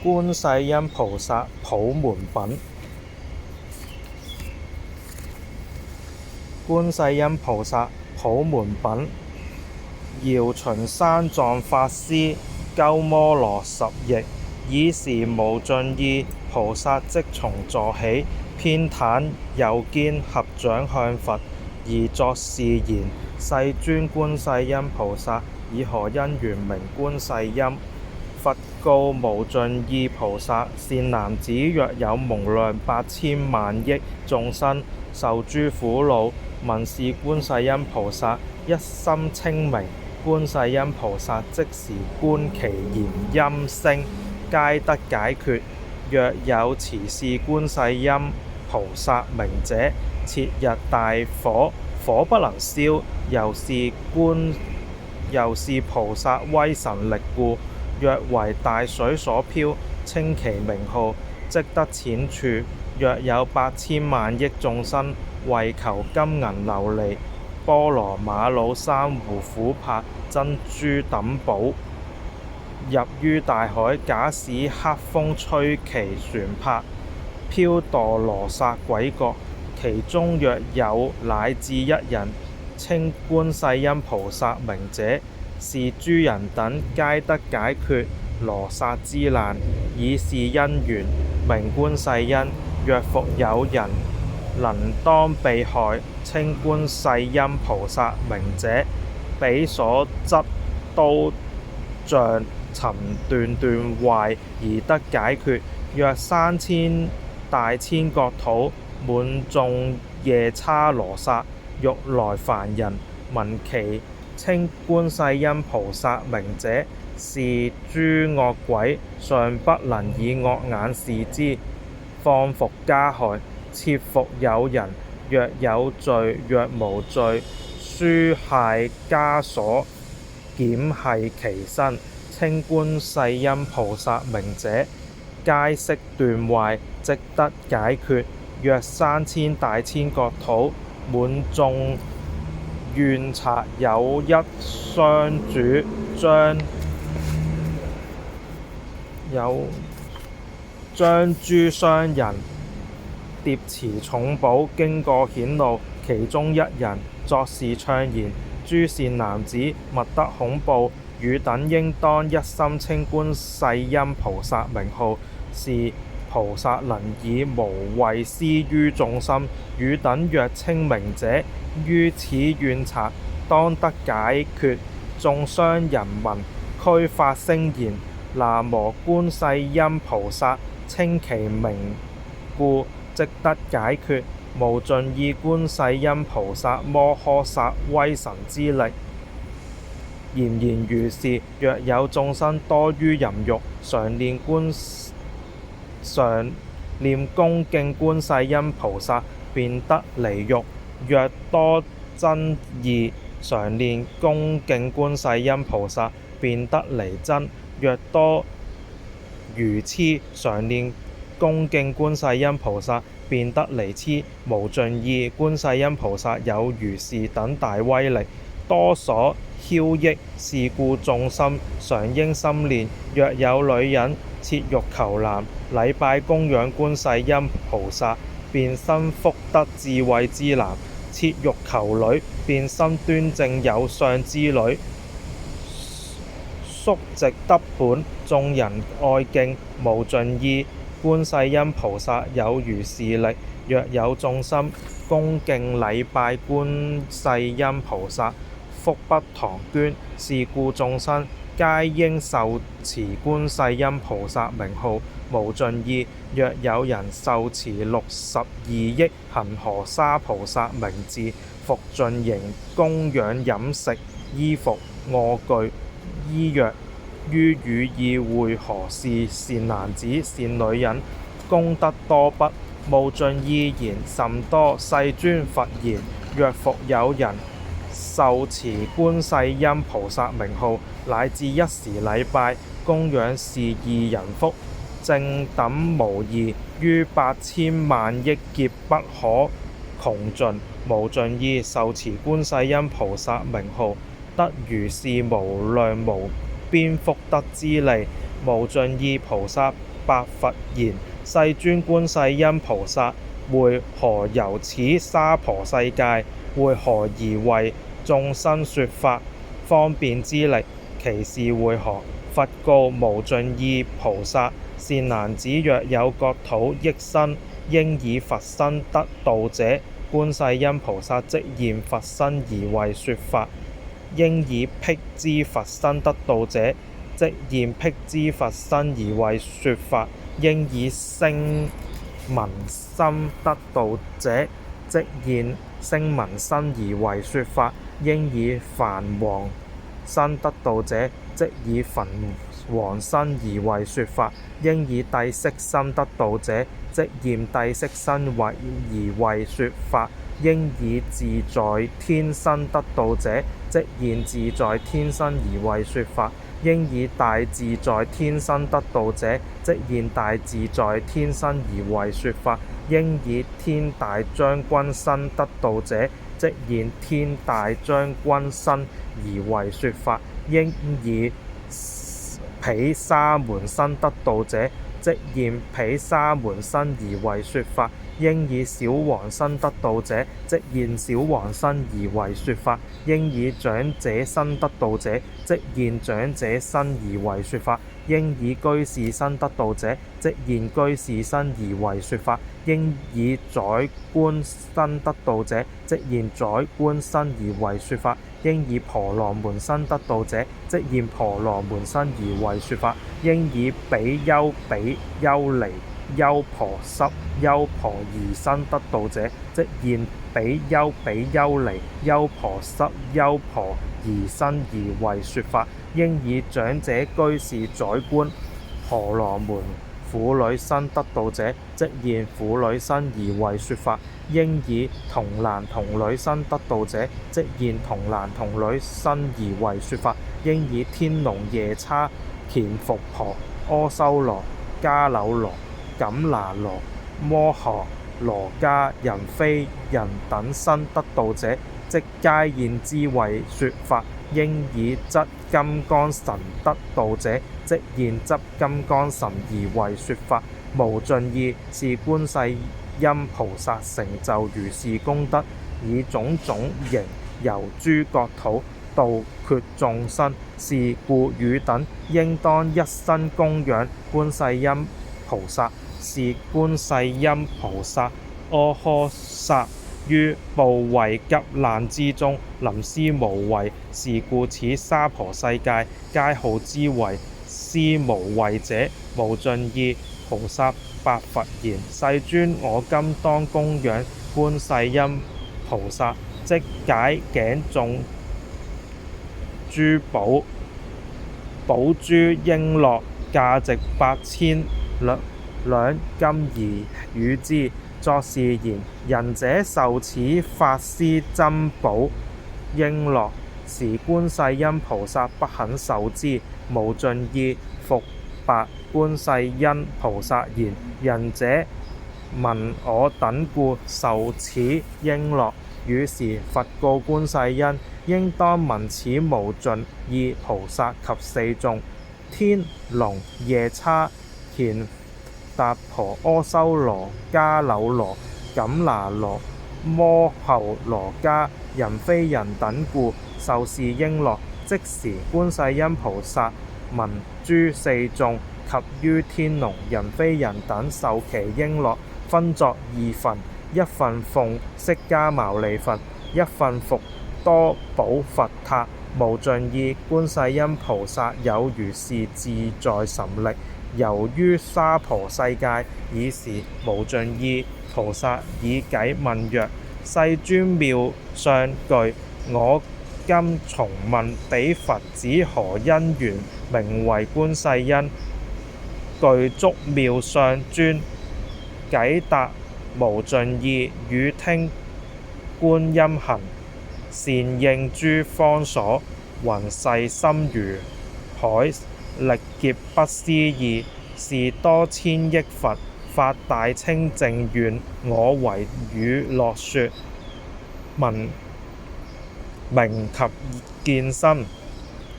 觀世音菩薩普門品。觀世音菩薩普門品，遙巡山藏法師鳩摩羅什譯。爾時無盡意菩薩即從座起，偏袒右肩，合掌向佛，而作是言：世尊觀世音菩薩，以何因緣名觀世音？佛告無盡意菩薩：善男子，若有無量8,000萬億眾生受諸苦惱，聞是觀世音菩薩，一心稱名，觀世音菩薩即時觀其言音聲，皆得解脫。若有持是觀世音菩薩名者，切日大火，火不能燒，由是菩薩威神力故。若為大水所漂，稱其名號，即得淺處。若有8,000萬億眾生為求金銀琉璃、波羅瑪瑙、珊瑚、琥珀、珍珠等寶，入於大海，假使黑風吹其船舶，飄墮羅剎鬼國，其中若有乃至一人稱觀世音菩薩名者，是諸人等皆得解脫羅剎之難。以是因緣名觀世音。若復有人能當被害，稱觀世音菩薩名者，彼所執刀杖尋斷壞而得解脫。若3000大千國土滿眾夜叉羅剎，欲來凡人，聞其稱觀世音菩薩名者，是諸惡鬼尚不能以惡眼視之，況復加害。切復有人，若有罪若無罪，書械枷鎖檢繫其身，稱觀世音菩薩名者，皆悉斷壞，即得解脫。若3000大千國土滿眾怨賊，有一商主將諸商人疊持重寶經過顯露，其中一人作是唱言：諸善男子，勿得恐怖，汝等應當一心稱觀世音菩薩名號，是菩薩能以無畏施於眾生。汝等若稱名者，於此怨賊當得解脫。眾商人聞，俱發聲言：南無觀世音菩薩，稱其名故，即得解脫。無盡意觀世音菩薩摩訶薩威神之力。然言如是。若有眾生多於淫欲，常念恭敬觀世音菩薩，便得離欲；若多憎義，常念恭敬觀世音菩薩，便得離憎；若多愚癡，常念恭敬觀世音菩薩，便得離癡。無盡意觀世音菩薩有如是等大威力，多所囂益，是故眾生常應心念。若有女人切欲求男，禮拜供養觀世音菩薩，便生福德智慧之男；切欲求女，便生端正有相之女。宿直得本，眾人愛敬。無盡意觀世音菩薩有如是力。若有眾生恭敬禮拜觀世音菩薩，福不唐捐。是故眾生皆應受持觀世音菩薩名號。無盡意若有人受持62億恆河沙菩薩名字，復盡形供養飲食衣服臥具醫藥，於汝意會何是善男子善女人，功德多不？無盡意言甚多。世尊佛言：若復有人受持觀世音菩薩名號，乃至一時禮拜供養是二人福，正等無異，於8,000萬億劫不可窮盡。無盡意受持觀世音菩薩名號，得如是無量無邊福德之利。無盡意菩薩白佛言：世尊觀世音菩薩為何遊此娑婆世界？為何而為眾生說法方便之力？其事為何？佛告無盡意菩薩：善男子，若有國土億身，應以佛身得度者，觀世音菩薩即現佛身而為說法；應以辟支佛身得度者，即現辟支佛身而為說法；應以聲聞身得度者，即現聲聞身而為說法；應以梵王身得度者，即以梵王身而為說法；應以帝釋身得度者，即現帝釋身而為說法；應以自在天身得度者，即現自在天身而為說法；應以大自在天身得度者，即現大自在天身而為說法；應以天大將軍身得度者，即現天大將軍身而為說法；應以毗沙門身得度者，即現毗沙門身而為說法；應以小王身得度者，即現小王身而為說法；應以長者身得度者，即現長者身而為說法；應以居士身得度者，即現居士身而為說法；應以宰官身得度者，即現宰官身而為說法；應以婆羅門身得度者，即現婆羅門身而為說法；應以比丘、比丘尼、優婆塞、優婆夷身得度者，即現比丘、比丘尼、優婆塞、優婆夷身而為說法；應以長者居士宰官婆羅門婦女身得度者，即現婦女身而為說法；應以童男童女身得度者，即現童男童女身而為說法；應以天龍夜叉乾伏婆阿修羅迦樓羅緊那羅摩訶羅伽人非人等身得度者，即皆現之為說法；應以執金剛神得度者，即現執金剛神而為說法。無盡意是觀世音菩薩成就如是功德，以種種形遊諸國土，度脫眾生。是故汝等應當一生供養觀世音菩薩。是觀世音菩薩阿訶薩於怖畏急難之中，臨施無畏。是故此娑婆世界皆號之為施無畏者。無盡意菩薩白佛言：世尊，我今當供養觀世音菩薩，即解頸眾珠寶，寶珠瓔珞，價值8000兩金而與之。作是言：仁者受此法施珍寶瓔珞，時觀世音菩薩不肯受之。無盡意復白觀世音菩薩言：仁者聞我等故受此瓔珞。爾時佛告觀世音：應當聞此無盡意菩薩及四眾天龍夜叉乾達婆阿修羅迦樓羅緊那羅摩訶羅伽人非人等故受是瓔珞。即時觀世音菩薩聞諸四眾及於天龍人非人等受其瓔珞，分作2份，一份奉釋迦牟尼佛，一份復多寶佛塔。無盡意觀世音菩薩有如是自在神力，遊於娑婆世界。爾時無盡意菩薩以偈問曰：世尊妙相具，我今重問彼佛子何因緣名為觀世音？具足妙相尊。偈答無盡意：汝聽觀音行，善應諸方所，雲誓深如海，力劫不思議。是多千億佛發大清淨願，我為汝樂說，聞名及見身，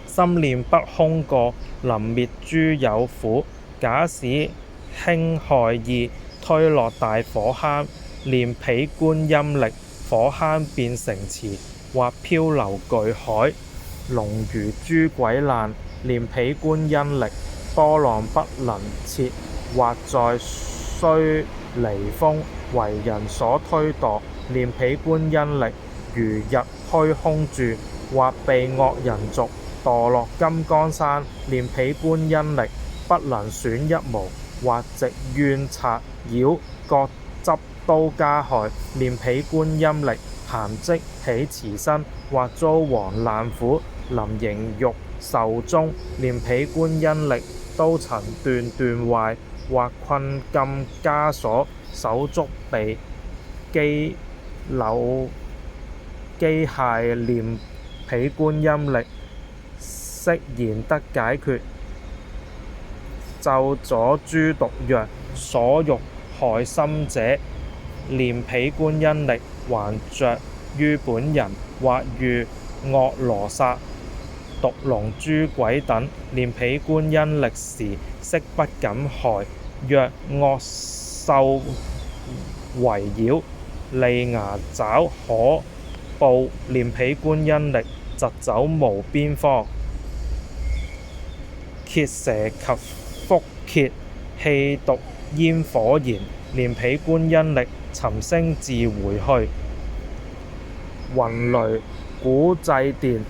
心念不空過，能滅諸有苦。假使興害意，推落大火坑，念彼觀音力，火坑變成池，或漂流巨海。龍如諸鬼難，念彼觀音力，波浪不能切，或在須彌峰，為人所推墮，念彼觀音力，如日虛空住，或被惡人逐，墮落金剛山，念彼觀音力，不能損一毛，或直怨賊擾，各執刀加害，念彼觀音力，咸即起慈身，或遭王難苦，臨刑獄壽終，念彼觀音力，刀曾斷壞，或困禁枷鎖，手足被機械，念彼觀音力，悉然得解決。咒詛諸毒藥，所欲害心者，念彼觀音力，還着於本人，或遇惡羅剎、毒龍諸鬼等，念彼觀音力時，悉不敢害。若惡獸圍繞，利牙爪可怖，念彼觀音力，疾走無邊方。蠍蛇及蝮蠍，氣毒煙火燃，念彼觀音力，沉聲自回去。雲雷鼓掣電，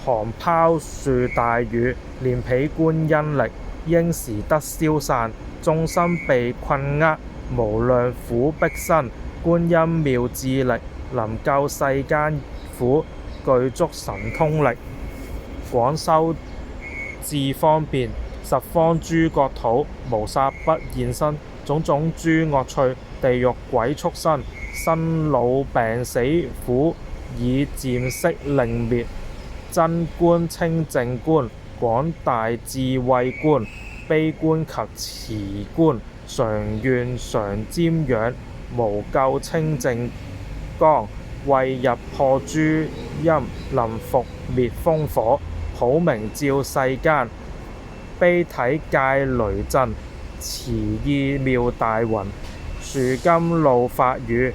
寒拋樹大雨，念彼觀音力，應時得消散。眾生被困厄，無量苦逼身，觀音妙智力，能救世間苦，具足神通力，廣修智方便，十方諸國土，無剎不現身。種種諸惡趣，地獄鬼畜生，生老病死苦，以漸息令滅。真觀清淨觀，廣大智慧觀，悲觀及慈觀，常願常瞻仰，無垢清淨光，為入破諸陰，能伏滅風火，普明照世間。悲體戒雷震，慈意妙大雲，樹甘露法雨，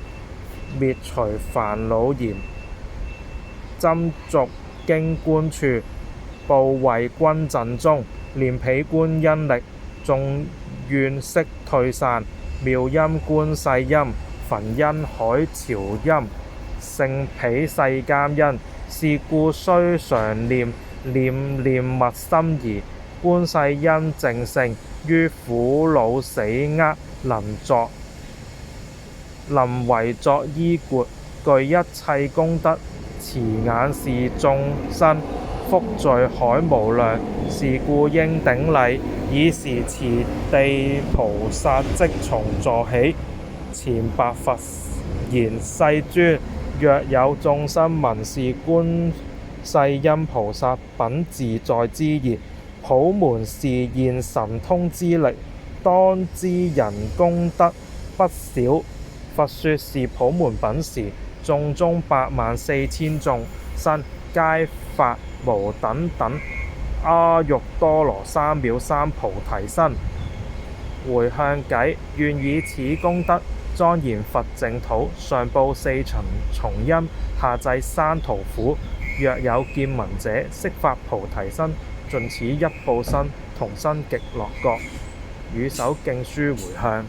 滅除煩惱炎。斟續經觀處，怖為君贈中，念彼觀音力，眾怨悉退散。妙音觀世音，焚因海潮音，勝彼世間因。是故須常念，念念勿心疑。觀世音淨聖，於苦惱死厄，能為作依缽，具一切功德，慈眼視眾生，福聚海無量。是故應頂禮，爾時持地菩薩即從座起，前白佛言：世尊，若有眾生聞是觀世音菩薩品自在之言，普門示現神通之力，當知人功德不少。佛說是普門品時，眾中84000眾生，皆發無等等阿耨多羅三藐三菩提心，迴向偈，願以此功德莊嚴佛淨土，上報四重恩，下濟三途苦。若有見聞者，悉發菩提心，盡此一報身，同生極樂國。與手敬書迴向。